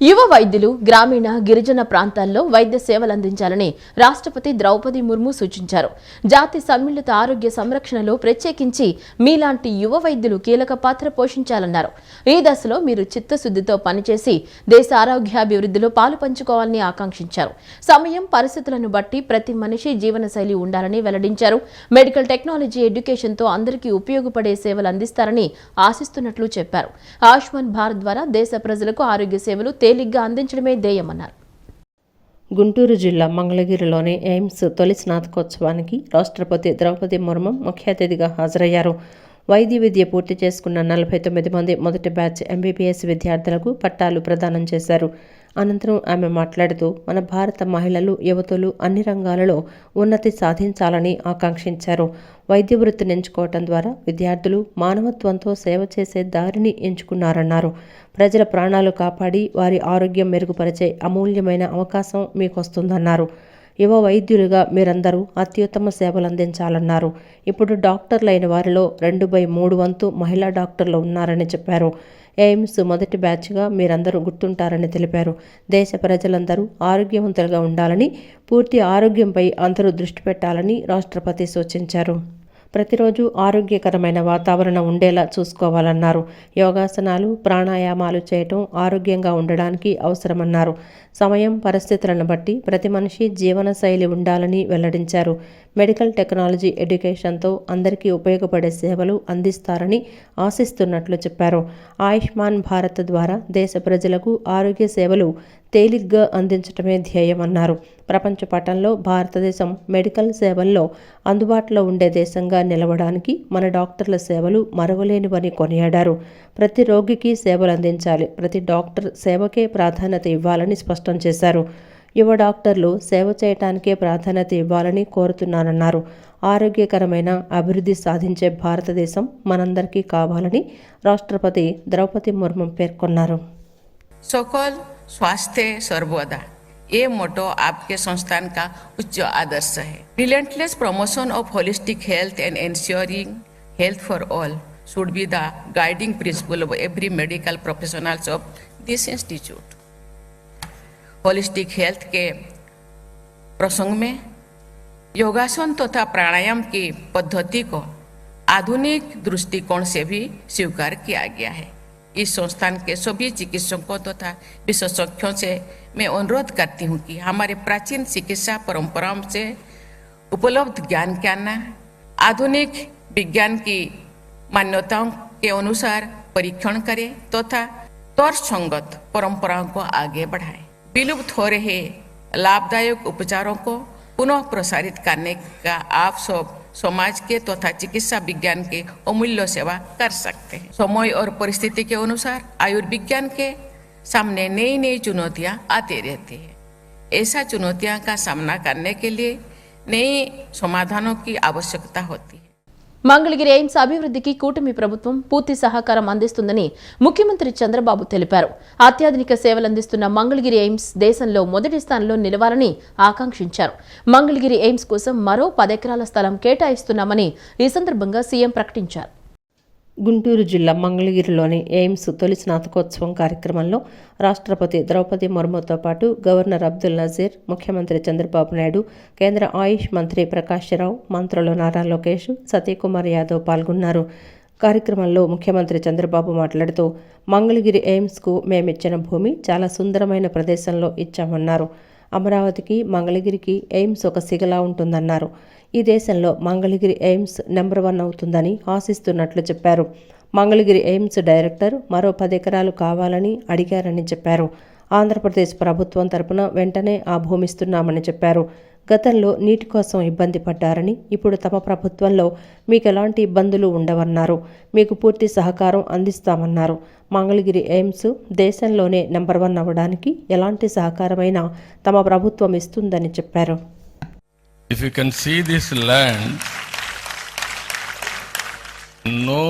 యువ వైద్యులు గ్రామీణ గిరిజన ప్రాంతాల్లో వైద్య సేవలందించాలని రాష్ట్రపతి ద్రౌపది ముర్ము సూచించారు. జాతి సమ్మిళిత ఆరోగ్య సంరక్షణలో ప్రత్యేకించి మీలాంటి యువ వైద్యులు కీలక పాత్ర పోషించాలన్నారు. ఈ దశలో మీరు చిత్తశుద్ధితో పనిచేసి దేశ ఆరోగ్యాభివృద్ధిలో పాలు పంచుకోవాలని ఆకాంక్షించారు. సమయం పరిస్థితులను బట్టి ప్రతి మనిషి జీవనశైలి ఉండాలని వెల్లడించారు. మెడికల్ టెక్నాలజీ ఎడ్యుకేషన్తో అందరికీ ఉపయోగపడే సేవలు అందిస్తారని ఆశిస్తున్నట్లు చెప్పారు. ఆయుష్మాన్ భారత్ ద్వారా దేశ ప్రజలకు ఆరోగ్య సేవలు తేలిగ్గా అందించడమే ధ్యేయమన్నారు. గుంటూరు జిల్లా మంగళగిరిలోని ఎయిమ్స్ తొలి స్నాతకోత్సవానికి రాష్ట్రపతి ద్రౌపది ముర్ము ముఖ్య అతిథిగా హాజరయ్యారు. వైద్య విద్య పూర్తి చేసుకున్న 49 మంది మొదటి బ్యాచ్ ఎంబీబీఎస్ విద్యార్థులకు పట్టాలు ప్రదానం చేశారు. అనంతరం ఆమె మాట్లాడుతూ మన భారత మహిళలు యువతులు అన్ని రంగాలలో ఉన్నతి సాధించాలని ఆకాంక్షించారు. వైద్య వృత్తిని ఎంచుకోవటం ద్వారా విద్యార్థులు మానవత్వంతో సేవ చేసే దారిని ఎంచుకున్నారన్నారు. ప్రజల ప్రాణాలు కాపాడి వారి ఆరోగ్యం మెరుగుపరిచే అమూల్యమైన అవకాశం మీకు వస్తుందన్నారు. యువ వైద్యులుగా మీరందరూ అత్యుత్తమ సేవలు అందించాలన్నారు. ఇప్పుడు డాక్టర్లైన వారిలో 2/3 వంతు మహిళా డాక్టర్లు ఉన్నారని చెప్పారు. ఎయిమ్స్ మొదటి బ్యాచ్గా మీరందరూ గుర్తుంటారని తెలిపారు. దేశ ప్రజలందరూ ఆరోగ్యవంతులుగా ఉండాలని, పూర్తి ఆరోగ్యంపై అందరూ దృష్టి పెట్టాలని రాష్ట్రపతి సూచించారు. ప్రతిరోజు ఆరోగ్యకరమైన వాతావరణం ఉండేలా చూసుకోవాలన్నారు. యోగాసనాలు, ప్రాణాయామాలు చేయటం ఆరోగ్యంగా ఉండడానికి అవసరమన్నారు. సమయం పరిస్థితులను బట్టి ప్రతి మనిషి జీవనశైలి ఉండాలని వెల్లడించారు. మెడికల్ టెక్నాలజీ ఎడ్యుకేషన్తో అందరికీ ఉపయోగపడే సేవలు అందిస్తారని ఆశిస్తున్నట్లు చెప్పారు. ఆయుష్మాన్ భారత్ ద్వారా దేశ ప్రజలకు ఆరోగ్య సేవలు తేలిగ్గా అందించడమే ధ్యేయమన్నారు. ప్రపంచ పటంలో భారతదేశం మెడికల్ సేవల్లో అందుబాటులో ఉండే దేశంగా నిలవడానికి మన డాక్టర్ల సేవలు మరవలేనివని కొనియాడారు. ప్రతి రోగికి సేవలు అందించాలి, ప్రతి డాక్టర్ సేవకే ప్రాధాన్యత ఇవ్వాలని స్పష్టం చేశారు. యువ డాక్టర్లు సేవ చేయటానికే ప్రాధాన్యత ఇవ్వాలని కోరుతున్నానన్నారు. ఆరోగ్యకరమైన అభివృద్ధి సాధించే భారతదేశం మనందరికీ కావాలని రాష్ట్రపతి ద్రౌపది ముర్ము పేర్కొన్నారు. सकल स्वास्थ्य सर्वदा ये मोटो आपके संस्थान का उच्च आदर्श है. Relentless promotion of holistic health and ensuring health for all should be the guiding principle of every medical professionals of this institute. Holistic health के प्रसंग में योगासन तथा प्राणायाम की पद्धति को आधुनिक दृष्टिकोण से भी स्वीकार किया गया है. इस संस्थान के सभी चिकित्सकों तथा विशेषज्ञों से मैं अनुरोध करती हूँ कि हमारे प्राचीन चिकित्सा परंपराओं से उपलब्ध ज्ञान के आधुनिक विज्ञान की मान्यताओं के अनुसार परीक्षण करें तथा तर्कसंगत परंपराओं को आगे बढ़ाएं. विलुप्त हो रहे लाभदायक उपचारों को पुनः प्रसारित करने का आप सब समाज के तथा चिकित्सा विज्ञान के अमूल्य सेवा कर सकते हैं. समय और परिस्थिति के अनुसार आयुर्विज्ञान के सामने नई नई चुनौतियां आती रहती है. ऐसा चुनौतियां का सामना करने के लिए नए समाधानों की आवश्यकता होती है. మంగళగిరి ఎయిమ్స్ అభివృద్ధికి కూటమి ప్రభుత్వం పూర్తి సహకారం అందిస్తుందని ముఖ్యమంత్రి చంద్రబాబు తెలిపారు. అత్యాధునిక సేవలందిస్తున్న మంగళగిరి ఎయిమ్స్ దేశంలో మొదటి స్థానంలో నిలవాలని ఆకాంక్షించారు. మంగళగిరి ఎయిమ్స్ కోసం మరో 10 ఎకరాల స్థలం కేటాయిస్తున్నామని ఈ సందర్భంగా సీఎం ప్రకటించారు. గుంటూరు జిల్లా మంగళగిరిలోని ఎయిమ్స్ తొలి స్నాతకోత్సవం కార్యక్రమంలో రాష్ట్రపతి ద్రౌపది ముర్ముతో పాటు గవర్నర్ అబ్దుల్ నజీర్, ముఖ్యమంత్రి చంద్రబాబు నాయుడు, కేంద్ర ఆయుష్ మంత్రి ప్రకాష్ రావు, మంత్రులు నారా లోకేష్, సతీకుమార్ యాదవ్ పాల్గొన్నారు. కార్యక్రమంలో ముఖ్యమంత్రి చంద్రబాబు మాట్లాడుతూ మంగళగిరి ఎయిమ్స్కు మేమిచ్చిన భూమి చాలా సుందరమైన ప్రదేశంలో ఇచ్చామన్నారు. అమరావతికి మంగళగిరికి ఎయిమ్స్ ఒక సిగలా ఉంటుందన్నారు. ఈ దేశంలో మంగళగిరి ఎయిమ్స్ నెంబర్ 1 అవుతుందని ఆశిస్తున్నట్లు చెప్పారు. మంగళగిరి ఎయిమ్స్ డైరెక్టర్ మరో 10 ఎకరాలు కావాలని అడిగారని చెప్పారు. ఆంధ్రప్రదేశ్ ప్రభుత్వం తరపున వెంటనే ఆ భూమిస్తున్నామని చెప్పారు. గతంలో నీటి కోసం ఇబ్బంది పడ్డారని, ఇప్పుడు తమ ప్రభుత్వంలో మీకు ఎలాంటి ఇబ్బందులు ఉండవన్నారు. మీకు పూర్తి సహకారం అందిస్తామన్నారు. మంగళగిరి ఎయిమ్స్ దేశంలోనే నెంబర్ 1 అవ్వడానికి ఎలాంటి సహకారమైనా తమ ప్రభుత్వం ఇస్తుందని చెప్పారు. If you can see this land, no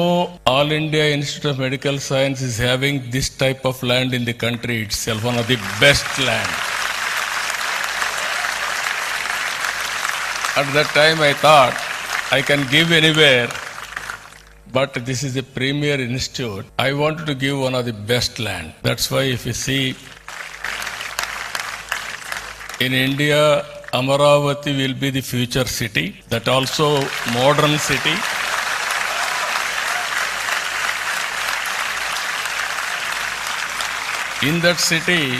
All India Institute of Medical Science is having this type of land in the country itself, one of the best land. At that time I thought I can give anywhere, but this is a premier institute. I wanted to give one of the best land. That's why if you see In India, Amaravati will be the future city, that also modern city. In that city,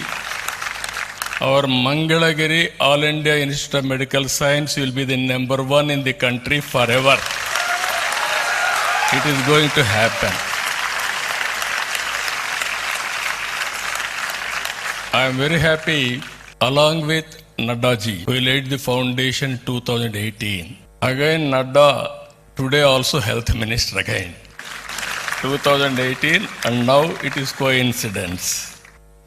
our Mangalagiri All India Institute of Medical Science will be the number one in the country forever. It is going to happen. I am very happy, along with Nadda ji, who laid the foundation 2018. Again, Nadda, today also health minister again. 2018, and now it is coincidence.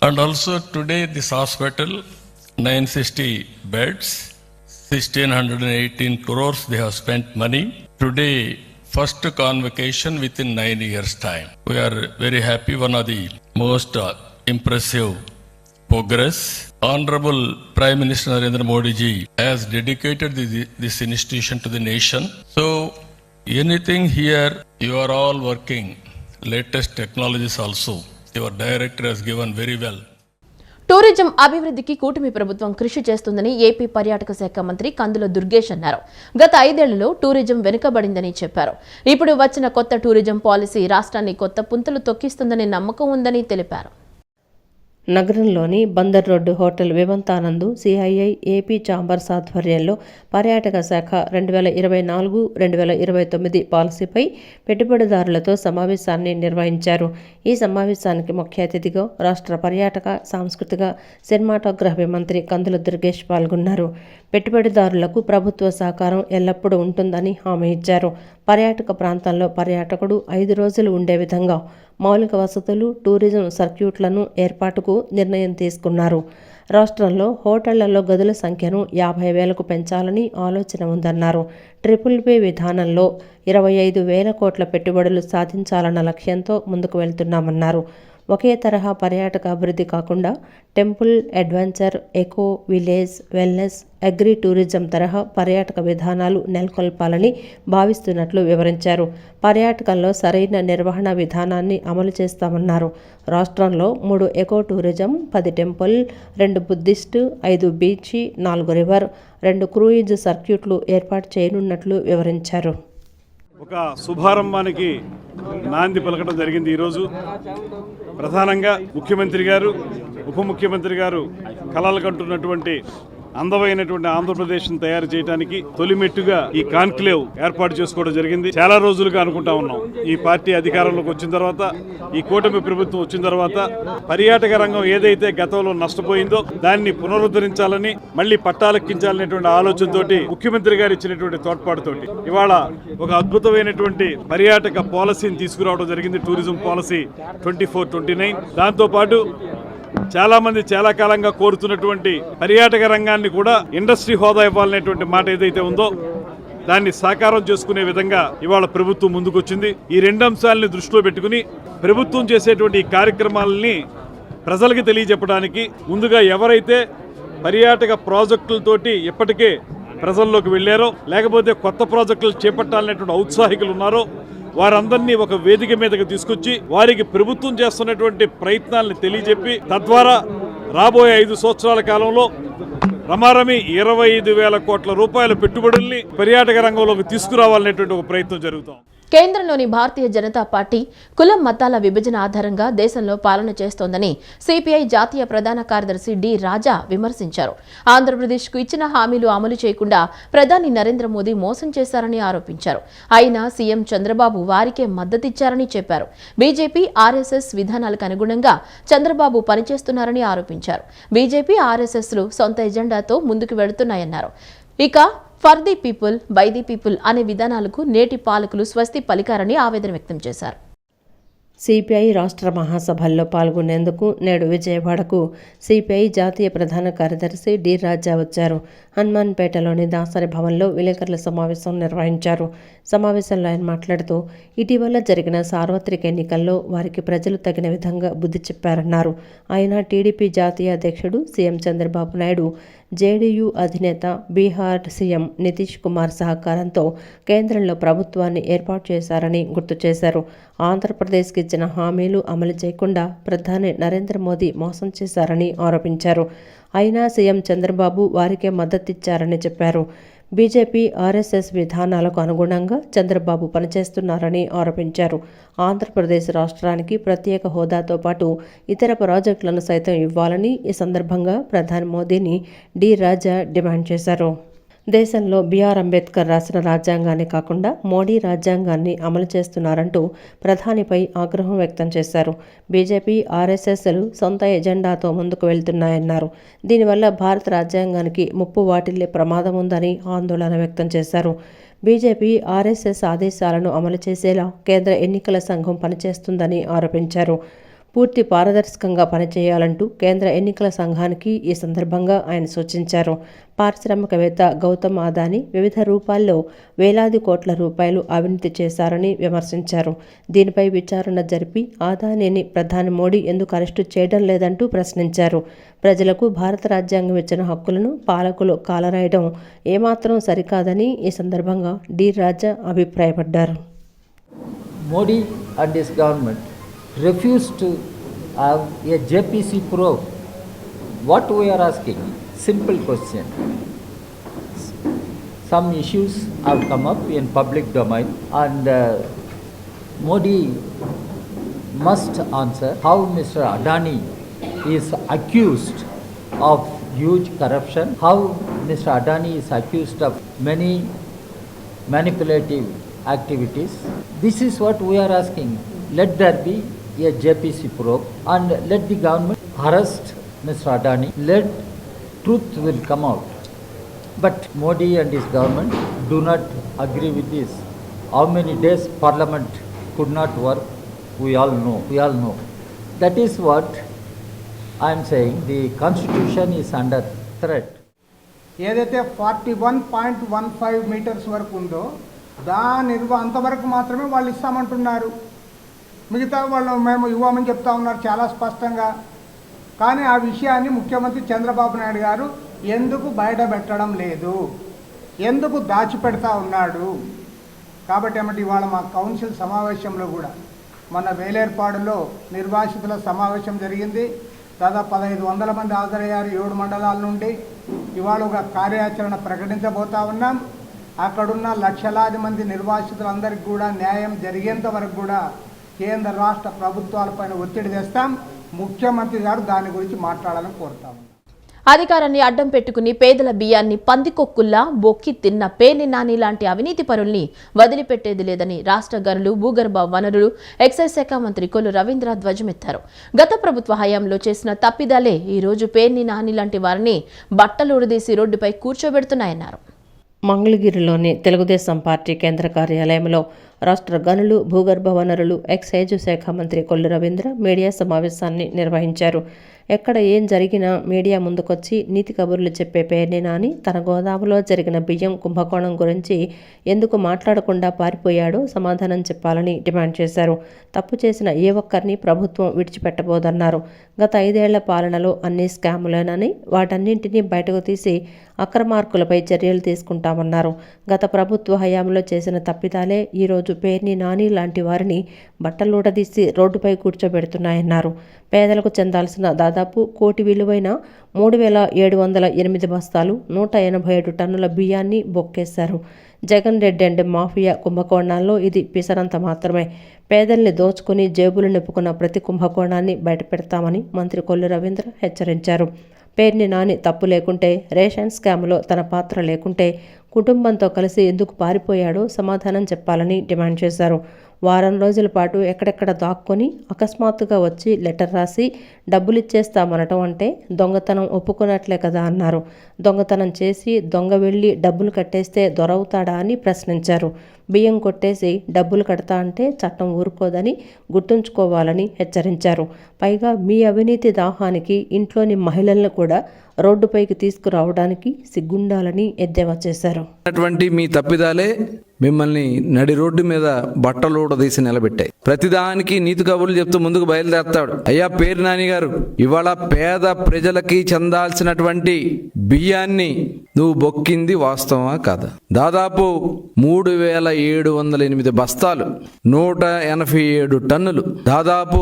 And also today this hospital, 960 beds, 1618 crores they have spent money. Today, first convocation within 9 years' time. We are very happy, one of the most impressive progress. Honorable Prime Minister Narendra Modi ji has dedicated this institution to the nation. So anything here, you are all working, latest technologies also. Your director has given very well. Tourism అభివృద్ధికి కూటమి ప్రభుత్వం కృషి చేస్తుందని AP పర్యాటక శాఖ మంత్రి కందుల దుర్గేష్ అన్నారు. గత 5 ఏళ్లలో టూరిజం వెనుకబడిందని చెప్పారు. ఇప్పుడు వచ్చిన కొత్త టూరిజం పాలసీ రాష్ట్రాన్ని కొత్త పుంతలు తొక్కిస్తుందనే నమ్మకం ఉందని తెలిపారు. నగరంలోని బందర్ రోడ్డు హోటల్ వివంతానందు సిఐఐ ఏపీ ఛాంబర్స్ ఆధ్వర్యంలో పర్యాటక శాఖ 2024-2029 పాలసీపై పెట్టుబడిదారులతో సమావేశాన్ని నిర్వహించారు. ఈ సమావేశానికి ముఖ్య అతిథిగా రాష్ట్ర పర్యాటక, సాంస్కృతిక, సినిమాటోగ్రఫీ మంత్రి కందుల దుర్గేష్ పాల్గొన్నారు. పెట్టుబడిదారులకు ప్రభుత్వ సహకారం ఎల్లప్పుడూ ఉంటుందని హామీ ఇచ్చారు. పర్యాటక ప్రాంతంలో పర్యాటకుడు 5 రోజులు ఉండే విధంగా మౌలిక వసతులు, టూరిజం సర్క్యూట్లను ఏర్పాటుకు నిర్ణయం తీసుకున్నారు. రాష్ట్రంలో హోటళ్లలో గదుల సంఖ్యను 50,000కు పెంచాలని ఆలోచన ఉందన్నారు. BBB విధానంలో 25,000 కోట్ల పెట్టుబడులు సాధించాలన్న లక్ష్యంతో ముందుకు వెళ్తున్నామన్నారు. ఒకే తరహా పర్యాటక అభివృద్ధి కాకుండా temple, adventure, eco, village, wellness, agri tourism తరహా పర్యాటక విధానాలు నెలకొల్పాలని భావిస్తున్నట్లు వివరించారు. పర్యాటకంలో సరైన నిర్వహణ విధానాన్ని అమలు చేస్తామన్నారు. రాష్ట్రంలో 3 eco tourism, 10 temple, 2 Buddhist, 5 beach, 4 river, 2 cruise సర్క్యూట్లు ఏర్పాటు చేయనున్నట్లు వివరించారు. ఒక శుభారంభానికి నాంది పలకడం జరిగింది. ఈరోజు ప్రధానంగా ముఖ్యమంత్రి గారు, ఉప ముఖ్యమంత్రి గారు కలలు కంటున్నటువంటి అందమైనటువంటి ఆంధ్రప్రదేశ్ను తయారు చేయడానికి తొలిమెట్టుగా ఈ కాన్క్లేవ్ ఏర్పాటు చేసుకోవడం జరిగింది. చాలా రోజులుగా అనుకుంటా ఉన్నాం, ఈ పార్టీ అధికారంలోకి వచ్చిన తర్వాత, ఈ కూటమి ప్రభుత్వం వచ్చిన తర్వాత పర్యాటక రంగం ఏదైతే గతంలో నష్టపోయిందో దాన్ని పునరుద్ధరించాలని, మళ్ళీ పట్టాలెక్కించాలనేటువంటి ఆలోచనతోటి ముఖ్యమంత్రి గారు ఇచ్చినటువంటి తోడ్పాటుతోటి ఇవాళ ఒక అద్భుతమైనటువంటి పర్యాటక పాలసీని తీసుకురావడం జరిగింది. Tourism policy 24-29. దాంతోపాటు చాలా మంది చాలా కాలంగా కోరుతున్నటువంటి పర్యాటక రంగాన్ని కూడా ఇండస్ట్రీ హోదా ఇవ్వాలనేటువంటి మాట ఏదైతే ఉందో దాన్ని సాకారం చేసుకునే విధంగా ఇవాళ ప్రభుత్వం ముందుకొచ్చింది. ఈ 2 అంశాలని దృష్టిలో పెట్టుకుని ప్రభుత్వం చేసేటువంటి ఈ కార్యక్రమాలని ప్రజలకి తెలియజెప్పడానికి ముందుగా ఎవరైతే పర్యాటక ప్రాజెక్టులతోటి ఇప్పటికే ప్రజల్లోకి వెళ్ళారో, లేకపోతే కొత్త ప్రాజెక్టులు చేపట్టాలనేటువంటి ఔత్సాహికులు ఉన్నారో వారందరినీ ఒక వేదిక మీదకి తీసుకొచ్చి వారికి ప్రభుత్వం చేస్తున్నటువంటి ప్రయత్నాలను తెలియజెప్పి తద్వారా రాబోయే 5 సంవత్సరాల కాలంలో రమారమి 25,000 కోట్ల రూపాయల పెట్టుబడుల్ని పర్యాటక రంగంలోకి తీసుకురావాలనేటువంటి ఒక ప్రయత్నం జరుగుతాం. కేంద్రంలోని భారతీయ జనతా పార్టీ కులం మతాల విభజన ఆధారంగా దేశంలో పాలన చేస్తోందని సిపిఐ జాతీయ ప్రధాన కార్యదర్శి డి రాజా విమర్శించారు. ఆంధ్రప్రదేశ్కు ఇచ్చిన హామీలు అమలు చేయకుండా ప్రధాని నరేంద్ర మోదీ మోసం చేశారని ఆరోపించారు. అయినా సీఎం చంద్రబాబు వారికే మద్దతిచ్చారని చెప్పారు. బీజేపీ, ఆర్ఎస్ఎస్ విధానాలకు అనుగుణంగా చంద్రబాబు పనిచేస్తున్నారని ఆరోపించారు. బీజేపీ, ఆర్ఎస్ఎస్లు సొంత ఎజెండాతో ముందుకు వెళుతున్నాయన్నారు. ఇక for the people, by the people అనే విధానాలకు నేటి పాలకులు స్వస్తి పలికారని ఆవేదన వ్యక్తం చేశారు. సిపిఐ రాష్ట్ర మహాసభల్లో పాల్గొనేందుకు నేడు విజయవాడకు సిపిఐ జాతీయ ప్రధాన కార్యదర్శి డి రాజా వచ్చారు. హనుమాన్పేటలోని దాసరి భవన్లో విలేకరుల సమావేశం నిర్వహించారు. సమావేశంలో ఆయన మాట్లాడుతూ ఇటీవల జరిగిన సార్వత్రిక ఎన్నికల్లో వారికి ప్రజలు తగిన విధంగా బుద్ధి చెప్పారన్నారు. ఆయన టీడీపీ జాతీయ అధ్యక్షుడు సీఎం చంద్రబాబు నాయుడు జేడీయూ అధినేత బీహార్ సీఎం నితీష్ కుమార్ సహకారంతో కేంద్రంలో ప్రభుత్వాన్ని ఏర్పాటు చేశారని గుర్తు చేశారు. ఆంధ్రప్రదేశ్కి ఇచ్చిన హామీలు అమలు చేయకుండా ప్రధాని నరేంద్ర మోదీ మోసం చేశారని ఆరోపించారు. అయినా సీఎం చంద్రబాబు వారికే మద్దతిచ్చారని చెప్పారు. బీజేపీ, ఆర్ఎస్ఎస్ విధానాలకు అనుగుణంగా చంద్రబాబు పనిచేస్తున్నారని ఆరోపించారు. ఆంధ్రప్రదేశ్ రాష్ట్రానికి ప్రత్యేక హోదాతో పాటు ఇతర ప్రాజెక్టులను సైతం ఇవ్వాలని ఈ సందర్భంగా ప్రధాని మోదీని డి రాజా డిమాండ్ చేశారు. దేశంలో బిఆర్ అంబేద్కర్ రాసిన రాజ్యాంగాన్ని కాకుండా మోడీ రాజ్యాంగాన్ని అమలు చేస్తున్నారంటూ ప్రధానిపై ఆగ్రహం వ్యక్తం చేశారు. బీజేపీ, ఆర్ఎస్ఎస్లు సొంత ఎజెండాతో ముందుకు వెళ్తున్నాయన్నారు. దీనివల్ల భారత రాజ్యాంగానికి ముప్పు వాటిల్లే ప్రమాదం ఉందని ఆందోళన వ్యక్తం చేశారు. బీజేపీ, ఆర్ఎస్ఎస్ ఆదేశాలను అమలు చేసేలా కేంద్ర ఎన్నికల సంఘం పనిచేస్తుందని ఆరోపించారు. పూర్తి పారదర్శకంగా పనిచేయాలంటూ కేంద్ర ఎన్నికల సంఘానికి ఈ సందర్భంగా ఆయన సూచించారు. పారిశ్రామికవేత్త గౌతమ్ అదానీ వివిధ రూపాల్లో వేలాది కోట్ల రూపాయలు అవినీతి చేశారని విమర్శించారు. దీనిపై విచారణ జరిపి అదానీని ప్రధాని మోడీ ఎందుకు అరెస్టు చేయడం లేదంటూ ప్రశ్నించారు. ప్రజలకు భారత రాజ్యాంగం ఇచ్చిన హక్కులను పాలకులు కాలరాయడం ఏమాత్రం సరికాదని ఈ సందర్భంగా డి రాజా అభిప్రాయపడ్డారు. Modi and his government refused to have a JPC probe. What we are asking, simple question. Some issues have come up in public domain and Modi must answer how Mr. Adani is accused of huge corruption, how Mr. Adani is accused of many manipulative activities. This is what we are asking. Let there be a JPC probe and let the government arrest Mr. Adani. Let truth will come out. But Modi and his government do not agree with this. How many days Parliament could not work, we all know. That is what I am saying. The Constitution is under threat. ఏదైతే 41.15 metres వరకు ఉందో అంతవరకు మాత్రమే వాళ్ళు ఇస్తామంటున్నారు. మిగతా వాళ్ళు మేము ఇవ్వమని చెప్తా ఉన్నారు చాలా స్పష్టంగా. కానీ ఆ విషయాన్ని ముఖ్యమంత్రి చంద్రబాబు నాయుడు గారు ఎందుకు బయట పెట్టడం లేదు, ఎందుకు దాచిపెడతా ఉన్నాడు? కాబట్టి ఏమంటే ఇవాళ మా కౌన్సిల్ సమావేశంలో కూడా మన వేలేర్పాడులో నిర్వాసితుల సమావేశం జరిగింది. దాదాపు 1500 మంది హాజరయ్యారు 7 మండలాల నుండి. ఇవాళ ఒక కార్యాచరణ ప్రకటించబోతా ఉన్నాం. అక్కడున్న లక్షలాది మంది నిర్వాసితులందరికీ కూడా న్యాయం జరిగేంత వరకు కూడా కేంద్ర రాష్ట్ర ప్రభుత్వాలపైన ఒత్తిడి తెస్తాం. ముఖ్యమంత్రి గారు దాని గురించి మాట్లాడాలని కోరుతాము. అధికారాన్ని అడ్డం పెట్టుకుని పేదల బియ్యాన్ని పందికొక్కుల్లా బొక్కి తిన్న పేర్ని నాని లాంటి అవినీతి పరుల్ని వదిలిపెట్టేది లేదని రాష్ట్ర గనులు, భూగర్భ వనరులు, ఎక్సైజ్ శాఖ మంత్రి కొల్లు రవీంద్ర ధ్వజమెత్తారు. గత ప్రభుత్వ హయాంలో చేసిన తప్పిదాలే ఈ రోజు పేర్ని నాని లాంటి వారిని బట్టలుడదీసి రోడ్డుపై కూర్చోబెడుతున్నాయన్నారు. మంగళగిరిలోని తెలుగుదేశం పార్టీ కేంద్ర కార్యాలయంలో రాష్ట్ర గనులు, భూగర్భ వనరులు, ఎక్సైజ్ శాఖ మంత్రి కొల్లు రవీంద్ర మీడియా సమావేశాన్ని నిర్వహించారు. ఎక్కడ ఏం జరిగినా మీడియా ముందుకొచ్చి నీతి కబుర్లు చెప్పే పేర్ని నాని తన గోదాములో జరిగిన బియ్యం కుంభకోణం గురించి ఎందుకు మాట్లాడకుండా పారిపోయాడో సమాధానం చెప్పాలని డిమాండ్ చేశారు. తప్పు చేసిన ఏ ఒక్కరిని ప్రభుత్వం విడిచిపెట్టబోదన్నారు. గత 5 ఏళ్ల పాలనలో అన్ని స్కాములేనని వాటన్నింటినీ బయటకు తీసి అక్రమార్కులపై చర్యలు తీసుకుంటామన్నారు. గత ప్రభుత్వ హయాంలో చేసిన తప్పిదాలే ఈరోజు పేర్ని నాని లాంటి వారిని బట్టలూడదీసి రోడ్డుపై కూర్చోబెడుతున్నాయన్నారు. పేదలకు చెందాల్సిన దాదాపు 1 కోటి విలువైన 3708 బస్తాలు 187 టన్నుల బియ్యాన్ని బొక్కేశారు. జగన్ రెడ్డి అండ్ మాఫియా కుంభకోణాల్లో ఇది పిసరంత మాత్రమే. పేదల్ని దోచుకుని జేబులు నింపుకున్న ప్రతి కుంభకోణాన్ని బయటపెడతామని మంత్రి కొల్లు రవీంద్ర హెచ్చరించారు. పేర్ని నాని తప్పు లేకుంటే, రేషన్ స్కామ్లో తన పాత్ర లేకుంటే కుటుంబంతో కలిసి ఎందుకు పారిపోయాడో సమాధానం చెప్పాలని డిమాండ్ చేశారు. వారం రోజుల పాటు ఎక్కడెక్కడ దాక్కొని అకస్మాత్తుగా వచ్చి లెటర్ రాసి డబ్బులిచ్చేస్తామనటం అంటే దొంగతనం ఒప్పుకున్నట్లే కదా అన్నారు. దొంగతనం చేసి దొంగ వెళ్ళి డబ్బులు కట్టేస్తే దొరవుతాడా అని ప్రశ్నించారు. బియ్యం కొట్టేసి డబ్బులు కడతా అంటే చట్టం ఊరుకోదని గుర్తుంచుకోవాలని హెచ్చరించారు. పైగా మీ అవినీతి దాహానికి ఇంట్లోని మహిళలను కూడా రోడ్డుపైకి తీసుకురావడానికి సిగ్గుండాలని ఎద్దేవా చేశారు. అటువంటి మీ తప్పిదాలే మిమ్మల్ని నడి రోడ్డు మీద బట్టలు తీసి నిలబెట్టాయి. ప్రతిదానికి నీతి కబుర్లు చెప్తూ ముందుకు బయలుదేరతాడు. అయ్యా పేరు నాని గారు, ఇవాళ పేద ప్రజలకి చెందాల్సినటువంటి బియ్యాన్ని నువ్వు బొక్కింది వాస్తవమా కాదా? దాదాపు 3708 బస్తాలు, 187 టన్నులు, దాదాపు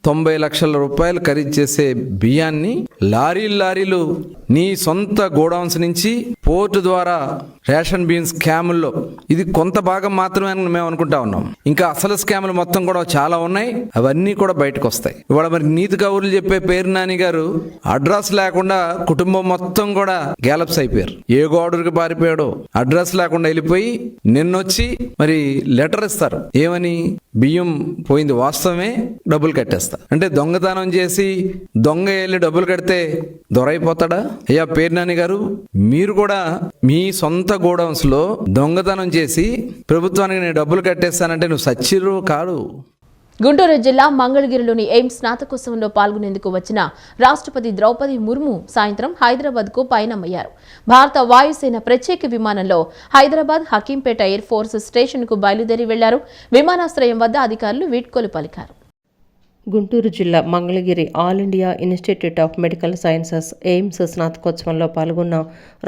90 లక్షల రూపాయలు ఖరీదు చేసే బియ్యాన్ని లారీలు నీ సొంత గోడౌన్స్ నుంచి పోర్టు ద్వారా రేషన్ బియ్యం స్కాముల్లో ఇది కొంత భాగం మాత్రమే మేము అనుకుంటా ఉన్నాం. ఇంకా అసలు స్కాములు మొత్తం కూడా చాలా ఉన్నాయి. అవన్నీ కూడా బయటకు వస్తాయి. ఇవాళ మరి నీతి కబుర్లు చెప్పే పేరు నాని గారు అడ్రస్ లేకుండా కుటుంబం మొత్తం కూడా గ్యాలప్స్ అయిపోయారు. ఏ గోడకి పారిపోయాడో అడ్రస్ లేకుండా వెళ్ళిపోయి నిన్నొచ్చి మరి లెటర్ ఇస్తారు. ఏమని? బియ్యం పోయింది వాస్తవమే, డబ్బులు కట్టేస్తా అంటే దొంగతనం చేసి దొంగ వెళ్ళి డబ్బులు కడితే దొరైపోతాడా? అయ్యా పేరు నాని గారు, మీరు కూడా మీ సొంత గోడౌన్స్ లో దొంగతనం చేసి ప్రభుత్వానికి నేను డబ్బులు కట్టేస్తానంటే నువ్వు సచ్చిరు కాదు. గుంటూరు జిల్లా మంగళగిరిలోని ఎయిమ్స్ స్నాతకోత్సవంలో పాల్గొనేందుకు వచ్చిన రాష్ట్రపతి ద్రౌపది ముర్ము సాయంత్రం హైదరాబాద్కు పయనమయ్యారు. భారత వాయుసేన ప్రత్యేక విమానంలో హైదరాబాద్ హకీంపేట ఎయిర్ ఫోర్స్ స్టేషన్కు బయలుదేరి వెళ్లారు. విమానాశ్రయం వద్ద అధికారులు వీడ్కోలు పలికారు. గుంటూరు జిల్లా Mangalagiri all India institute of medical sciences AIIMS స్నాతకోత్సవంలో పాల్గొన్న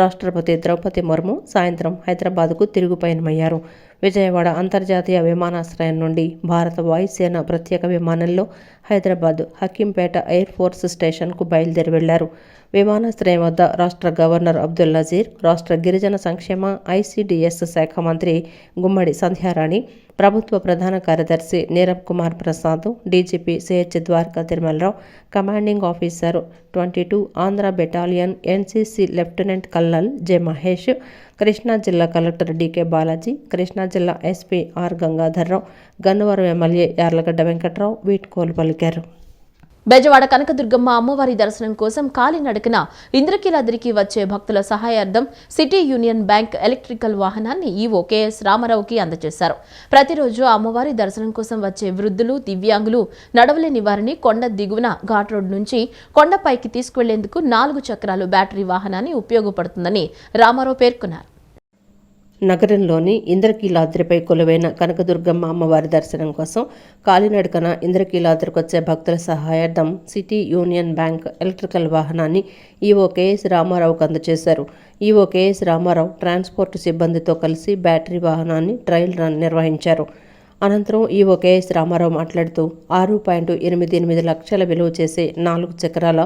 రాష్ట్రపతి ద్రౌపది ముర్ము సాయంత్రం హైదరాబాద్కు తిరుగు పయనమయ్యారు. విజయవాడ అంతర్జాతీయ విమానాశ్రయం నుండి భారత వాయుసేన ప్రత్యేక విమానంలో హైదరాబాద్ హకీంపేట ఎయిర్ ఫోర్స్ స్టేషన్కు బయలుదేరి వెళ్లారు. విమానాశ్రయం వద్ద రాష్ట్ర గవర్నర్ అబ్దుల్ నజీర్, రాష్ట్ర గిరిజన సంక్షేమ ఐసిడిఎస్ శాఖ మంత్రి గుమ్మడి సంధ్యారాణి, ప్రభుత్వ ప్రధాన కార్యదర్శి Neerab Kumar Prasad, DGP CH Dwaraka Tirumala Rao, commanding officer 22 Andhra battalion NCC lieutenant colonel J Mahesh, Krishna జిల్లా కలెక్టర్ డీకే బాలాజీ, కృష్ణా జిల్లా SP R Gangadhar Rao, Gannavaram MLA Yarlagadda Venkat Rao వీడ్కోలు పలికారు. బెజవాడ కనకదుర్గమ్మ అమ్మవారి దర్శనం కోసం కాలినడకన ఇంద్రకీలాద్రికి వచ్చే భక్తుల సహాయార్థం సిటీ యూనియన్ బ్యాంక్ ఎలక్ట్రికల్ వాహనాన్ని ఈవో కేఎస్ రామారావుకి అందజేశారు. ప్రతిరోజు అమ్మవారి దర్శనం కోసం వచ్చే వృద్ధులు, దివ్యాంగులు, నడవలేని వారిని కొండ దిగువన ఘాట్ రోడ్ నుంచి కొండపైకి తీసుకువెళ్లేందుకు 4 చక్రాలు బ్యాటరీ వాహనాన్ని ఉపయోగపడుతుందని రామారావు పేర్కొన్నారు. నగరంలోని ఇంద్రకీలాద్రిపై కొలువైన కనకదుర్గమ్మ అమ్మవారి దర్శనం కోసం కాలినడకన ఇంద్రకీలాద్రికి వచ్చే భక్తుల సహాయార్థం సిటీ యూనియన్ బ్యాంక్ ఎలక్ట్రికల్ వాహనాన్ని ఈవో కేఎస్ రామారావుకు అందజేశారు. ఈవో కేఎస్ రామారావు ట్రాన్స్పోర్ట్ సిబ్బందితో కలిసి బ్యాటరీ వాహనాన్ని ట్రయల్ రన్ నిర్వహించారు. అనంతరం ఈవో కేఎస్ రామారావు మాట్లాడుతూ 6.88 లక్షల విలువ చేసే 4 చక్రాల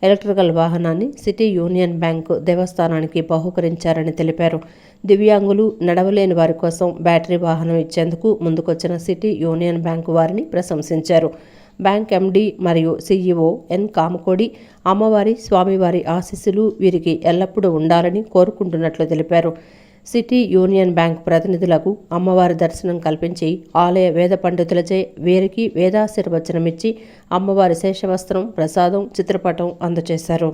ఎలక్ట్రికల్ వాహనాన్ని సిటీ యూనియన్ బ్యాంకు దేవస్థానానికి బహూకరించారని తెలిపారు. దివ్యాంగులు, నడవలేని వారి కోసం బ్యాటరీ వాహనం ఇచ్చేందుకు ముందుకొచ్చిన సిటీ యూనియన్ బ్యాంకు వారిని ప్రశంసించారు. బ్యాంక్ ఎండీ మరియు సీఈఓ ఎన్ కామకోడి అమ్మవారి, స్వామివారి ఆశీస్సులు వీరికి ఎల్లప్పుడూ ఉండాలని కోరుకుంటున్నట్లు తెలిపారు. సిటీ యూనియన్ బ్యాంక్ ప్రతినిధులకు అమ్మవారి దర్శనం కల్పించి ఆలయ వేద పండితులచే వీరికి వేదాశీర్వచనమిచ్చి అమ్మవారి శేషవస్త్రం, ప్రసాదం, చిత్రపటం అందజేశారు.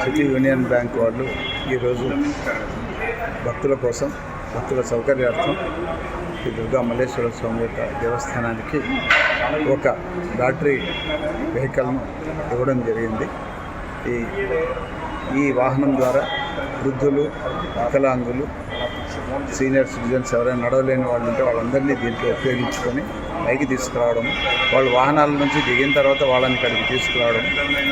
సిటీ యూనియన్ బ్యాంక్ వాళ్ళు ఈరోజు భక్తుల కోసం, భక్తుల సౌకర్యార్థం ఈ దుర్గా మల్లేశ్వర స్వామి యొక్క దేవస్థానానికి ఒక బ్యాటరీ వెహికల్ను ఇవ్వడం జరిగింది. ఈ వాహనం ద్వారా వృద్ధులు, వికలాంగులు, సీనియర్ సిటిజన్స్ ఎవరైనా నడవలేని వాళ్ళు ఉంటే వాళ్ళందరినీ దీంట్లో ఉపయోగించుకొని పైకి తీసుకురావడం, వాళ్ళు వాహనాల నుంచి దిగిన తర్వాత వాళ్ళని ఇక్కడికి తీసుకురావడం,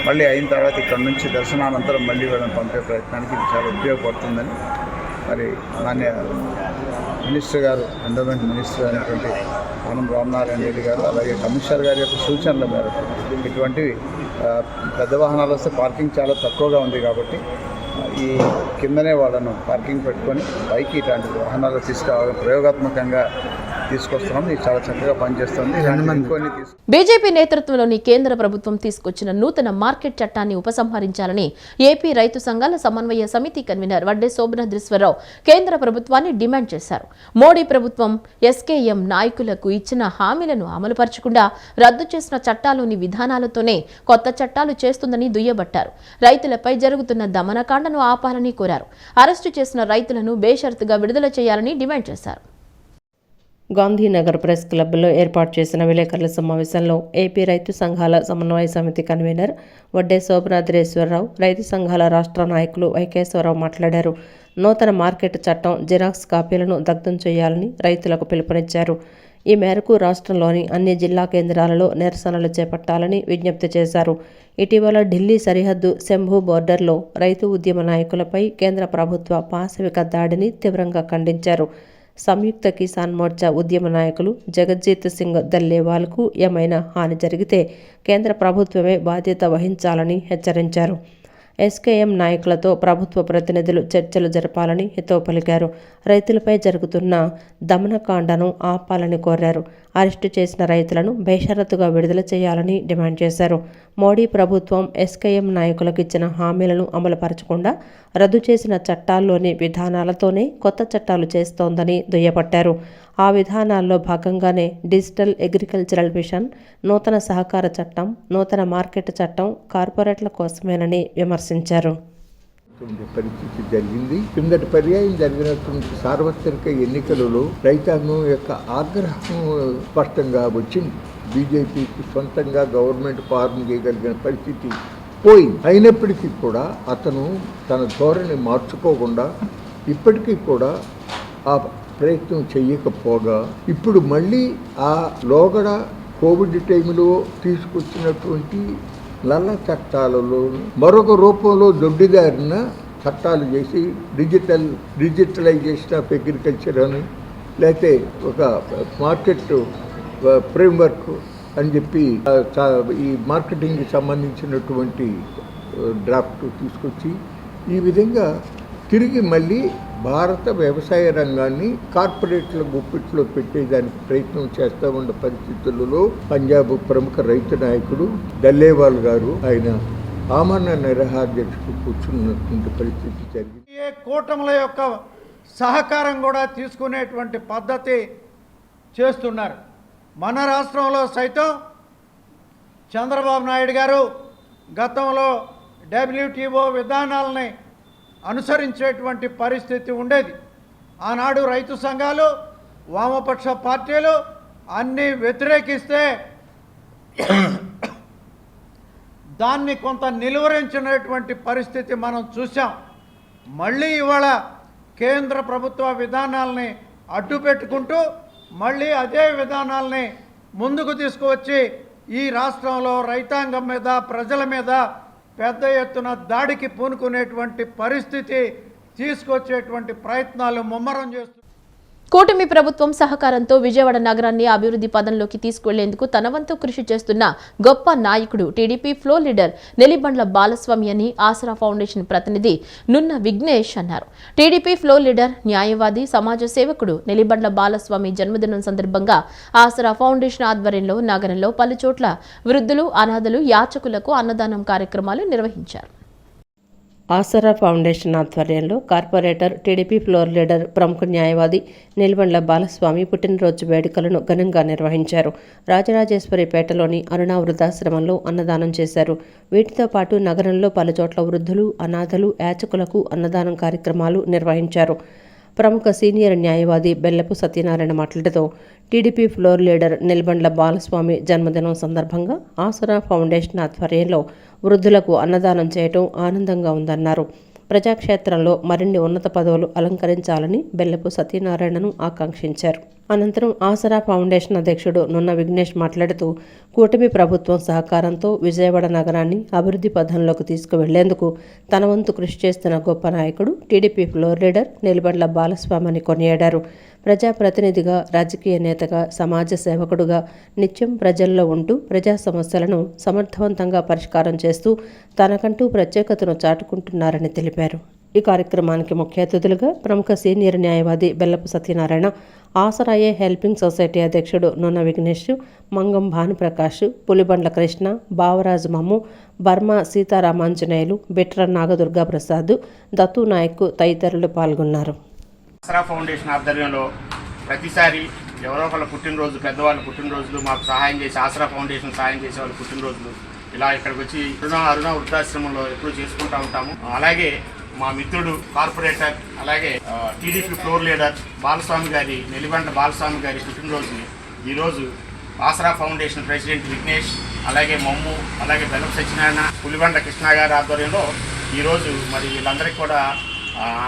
మళ్ళీ అయిన తర్వాత ఇక్కడ నుంచి దర్శనానంతరం మళ్ళీ వాళ్ళని పంపే ప్రయత్నానికి ఇది చాలా ఉపయోగపడుతుందని మరి మాన్య మినిస్టర్ గారు, ఎండోమెంట్ మినిస్టర్ అయినటువంటి ఆనం రామనారాయణ రెడ్డి గారు, అలాగే కమిషనర్ గారి యొక్క సూచనల మేరకు ఇటువంటివి పెద్ద వాహనాలు వస్తే పార్కింగ్ చాలా తక్కువగా ఉంది కాబట్టి ఈ కిందనే వాళ్ళను పార్కింగ్ పెట్టుకొని పైకి ఇట్లాంటి వాహనాలు తీసుకురావడం ప్రయోగాత్మకంగా తీసుకొస్తున్నాం. ఇది చాలా చక్కగా పనిచేస్తుంది. బీజేపీ నేతృత్వంలోని కేంద్ర ప్రభుత్వం తీసుకొచ్చిన నూతన మార్కెట్ చట్టాన్ని ఉపసంహరించాలని ఏపీ రైతు సంఘాల సమన్వయ సమితి కన్వీనర్ వడ్డే శోభనాద్రీశ్వరరావు కేంద్ర ప్రభుత్వాన్ని డిమాండ్ చేశారు. మోడీ ప్రభుత్వం ఎస్కేఎం నాయకులకు ఇచ్చిన హామీలను అమలుపరచకుండా రద్దు చేసిన చట్టాలోని విధానాలతోనే కొత్త చట్టాలు చేస్తుందని దుయ్యబట్టారు. రైతులపై జరుగుతున్న దమనకాండను ఆపాలని కోరారు. అరెస్టు చేసిన రైతులను బేషరతుగా విడుదల చేయాలని డిమాండ్ చేశారు. గాంధీనగర్ ప్రెస్ క్లబ్లో ఏర్పాటు చేసిన విలేకరుల సమావేశంలో ఏపీ రైతు సంఘాల సమన్వయ సమితి కన్వీనర్ వడ్డే శోభనాద్రేశ్వరరావు, రైతు సంఘాల రాష్ట్ర నాయకులు వైకేశ్వరరావు మాట్లాడారు. నూతన మార్కెట్ చట్టం జిరాక్స్ కాపీలను దగ్ధం చేయాలని రైతులకు పిలుపునిచ్చారు. ఈ మేరకు రాష్ట్రంలోని అన్ని జిల్లా కేంద్రాలలో నిరసనలు చేపట్టాలని విజ్ఞప్తి చేశారు. ఇటీవల ఢిల్లీ సరిహద్దు శంభు బోర్డర్లో రైతు ఉద్యమ నాయకులపై కేంద్ర ప్రభుత్వ పాశవిక దాడిని తీవ్రంగా ఖండించారు. సంయుక్త కిసాన్ మోర్చా ఉద్యమ నాయకులు జగజ్జీత్ సింగ్ దల్లేవాల్కు ఏమైనా హాని జరిగితే కేంద్ర ప్రభుత్వమే బాధ్యత వహించాలని హెచ్చరించారు. ఎస్కేఎం నాయకులతో ప్రభుత్వ ప్రతినిధులు చర్చలు జరపాలని హితవు పలికారు. రైతులపై జరుగుతున్న దమనకాండను ఆపాలని కోరారు. అరెస్టు చేసిన రైతులను బేషరతుగా విడుదల చేయాలని డిమాండ్ చేశారు. మోడీ ప్రభుత్వం ఎస్కేఎం నాయకులకు ఇచ్చిన హామీలను అమలుపరచకుండా రద్దు చేసిన చట్టాల్లోని విధానాలతోనే కొత్త చట్టాలు చేస్తోందని దుయ్యబట్టారు. ఆ విధానాల్లో భాగంగానే డిజిటల్ అగ్రికల్చరల్ మిషన్, నూతన సహకార చట్టం, నూతన మార్కెట్ చట్టం కార్పొరేట్ల కోసమేనని విమర్శించారు. పరిస్థితి జరిగింది. కిందటి పర్యాయం జరిగినటువంటి సార్వత్రిక ఎన్నికలలో రైతాంగం యొక్క ఆగ్రహం స్పష్టంగా వచ్చింది. బీజేపీకి సొంతంగా గవర్నమెంట్ ఫార్మ్ చేయగలిగిన పరిస్థితి పోయింది. అయినప్పటికీ కూడా అతను తన ధోరణి మార్చుకోకుండా ఇప్పటికీ కూడా ఆ ప్రయత్నం చెయ్యకపోగా ఇప్పుడు మళ్ళీ ఆ లోగడ కోవిడ్ టైంలో తీసుకొచ్చినటువంటి నల్ల చట్టాలలో మరొక రూపంలో దొడ్డిదారిన చట్టాలు చేసి డిజిటలైజేషన్ ఆఫ్ అగ్రికల్చర్ అని, లేకపోతే ఒక మార్కెట్ ఫ్రేమ్వర్క్ అని చెప్పి ఈ మార్కెటింగ్కి సంబంధించినటువంటి డ్రాఫ్ట్ తీసుకొచ్చి ఈ విధంగా తిరిగి మళ్ళీ భారత వ్యవసాయ రంగాన్ని కార్పొరేట్ల గుప్పిట్లో పెట్టేదానికి ప్రయత్నం చేస్తూ ఉన్న పరిస్థితులలో పంజాబ్ ప్రముఖ రైతు నాయకుడు దల్లేవాల్ గారు ఆయన ఆమరణ నిరాహార దీక్షకు కూర్చున్నటువంటి పరిస్థితి జరిగింది. ఏ కూటముల యొక్క సహకారం కూడా తీసుకునేటువంటి పద్ధతి చేస్తున్నారు. మన రాష్ట్రంలో సైతం చంద్రబాబు నాయుడు గారు గతంలో WTO విధానాలని అనుసరించేటువంటి పరిస్థితి ఉండేది. ఆనాడు రైతు సంఘాలు, వామపక్ష పార్టీలు అన్నీ వ్యతిరేకిస్తే దాన్ని కొంత నిలువరించినటువంటి పరిస్థితి మనం చూసాం. మళ్ళీ ఇవాళ కేంద్ర ప్రభుత్వ విధానాలని అడ్డుపెట్టుకుంటూ మళ్ళీ అదే విధానాలని ముందుకు తీసుకువచ్చి ఈ రాష్ట్రంలో రైతాంగం మీద, ప్రజల మీద పెద్ద ఎత్తున దాడికి పూనుకునేటువంటి పరిస్థితి తీసుకొచ్చేటువంటి ప్రయత్నాలు ముమ్మరం చేస్తున్నారు. కూటమి ప్రభుత్వం సహకారంతో విజయవాడ నగరాన్ని అభివృద్ధి పదంలోకి తీసుకెళ్లేందుకు తన వంతు కృషి చేస్తున్న గొప్ప నాయకుడు TDP floor leader Nellibandla Balaswamy అని ఆసరా ఫౌండేషన్ ప్రతినిధి నున్న విఘ్నేష్ అన్నారు. టీడీపీ ఫ్లోర్ లీడర్, న్యాయవాది, సమాజ సేవకుడు నెల్లిబండ్ల బాలస్వామి జన్మదినం సందర్భంగా ఆసరా ఫౌండేషన్ ఆధ్వర్యంలో నగరంలో పలుచోట్ల వృద్ధులు, అనాథలు, యాచకులకు అన్నదానం కార్యక్రమాలు నిర్వహించారు. ఆసరా ఫౌండేషన్ ఆధ్వర్యంలో కార్పొరేటర్, టీడీపీ ఫ్లోర్ లీడర్, ప్రముఖ న్యాయవాది నెల్లిబండ్ల బాలస్వామి పుట్టినరోజు వేడుకలను ఘనంగా నిర్వహించారు. రాజరాజేశ్వరిపేటలోని అరుణ వృద్ధాశ్రమంలో అన్నదానం చేశారు. వీటితో పాటు నగరంలో పలుచోట్ల వృద్ధులు, అనాథలు, యాచకులకు అన్నదానం కార్యక్రమాలు నిర్వహించారు. ప్రముఖ సీనియర్ న్యాయవాది బెల్లపు సత్యనారాయణ మాట్లాడుతూ TDP floor leader Nellibandla Balaswamy జన్మదినం సందర్భంగా ఆసరా ఫౌండేషన్ ఆధ్వర్యంలో వృద్ధులకు అన్నదానం చేయడం ఆనందంగా ఉందన్నారు. ప్రజాక్షేత్రంలో మరిన్ని ఉన్నత పదవులు అలంకరించాలని బెల్లపు సత్యనారాయణను ఆకాంక్షించారు. అనంతరం ఆసరా ఫౌండేషన్ అధ్యక్షుడు నున్న విఘ్నేష్ మాట్లాడుతూ కూటమి ప్రభుత్వం సహకారంతో విజయవాడ నగరాన్ని అభివృద్ధి పథంలోకి తీసుకువెళ్లేందుకు తన వంతు కృషి చేస్తున్న గొప్ప నాయకుడు టీడీపీ ఫ్లోర్ లీడర్ నెల్లిబండ్ల బాలస్వామిని కొనియాడారు. ప్రజాప్రతినిధిగా, రాజకీయ నేతగా, సమాజ సేవకుడుగా నిత్యం ప్రజల్లో ఉంటూ ప్రజా సమస్యలను సమర్థవంతంగా పరిష్కారం చేస్తూ తనకంటూ ప్రత్యేకతను చాటుకుంటున్నారని తెలిపారు. ఈ కార్యక్రమానికి ముఖ్య అతిథులుగా ప్రముఖ సీనియర్ న్యాయవాది బెల్లపు సత్యనారాయణ, ఆసరాయే హెల్పింగ్ సొసైటీ అధ్యక్షుడు నున్న విఘ్నేష్, మంగం భానుప్రకాష్, పులిబండ్ల కృష్ణ, బావరాజు మమ్ము, బర్మా సీతారామాంజనేయులు, బిట్ర నాగదుర్గా ప్రసాద్, దత్తు నాయక్ తదితరులు పాల్గొన్నారు. ఆసరా ఫౌండేషన్ ఆధ్వర్యంలో ప్రతిసారి ఎవరో ఒకళ్ళ పుట్టినరోజు, పెద్దవాళ్ళ పుట్టినరోజులు మాకు సహాయం చేసి ఆసరా ఫౌండేషన్ సహాయం చేసే వాళ్ళ పుట్టినరోజులు ఇలా ఇక్కడికి వచ్చి అరుణ వృద్ధాశ్రమంలో ఎప్పుడు చేసుకుంటూ ఉంటాము. అలాగే మా మిత్రుడు కార్పొరేటర్ అలాగే టీడీపీ ఫ్లోర్ లీడర్ బాలస్వామి గారి నెల్లిబండ బాలస్వామి గారి పుట్టినరోజుని ఈరోజు ఆసరా ఫౌండేషన్ ప్రెసిడెంట్ విఘ్నేష్, అలాగే మమ్ము, అలాగే బెల్లం సత్యనారాయణ, పులిబండ కృష్ణ గారి ఆధ్వర్యంలో ఈరోజు మరి వీళ్ళందరికీ కూడా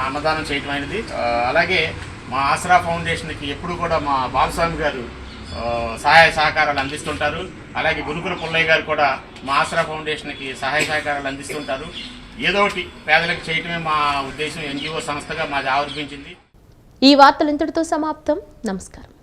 అన్నదానం చేయటం అయినది. అలాగే మా ఆసరా ఫౌండేషన్కి ఎప్పుడు కూడా మా బాలస్వామి గారు సహాయ సహకారాలు అందిస్తుంటారు. అలాగే గురుకుల పుల్లయ్య గారు కూడా మా ఆసరా ఫౌండేషన్కి సహాయ సహకారాలు అందిస్తుంటారు. ఏదో ఒకటి పేదలకు చేయటమే మా ఉద్దేశం. ఎన్జిఓ సంస్థగా మాది ఆవిర్భించింది. ఈ వార్తలు ఇంతటితో సమాప్తం. నమస్కారం.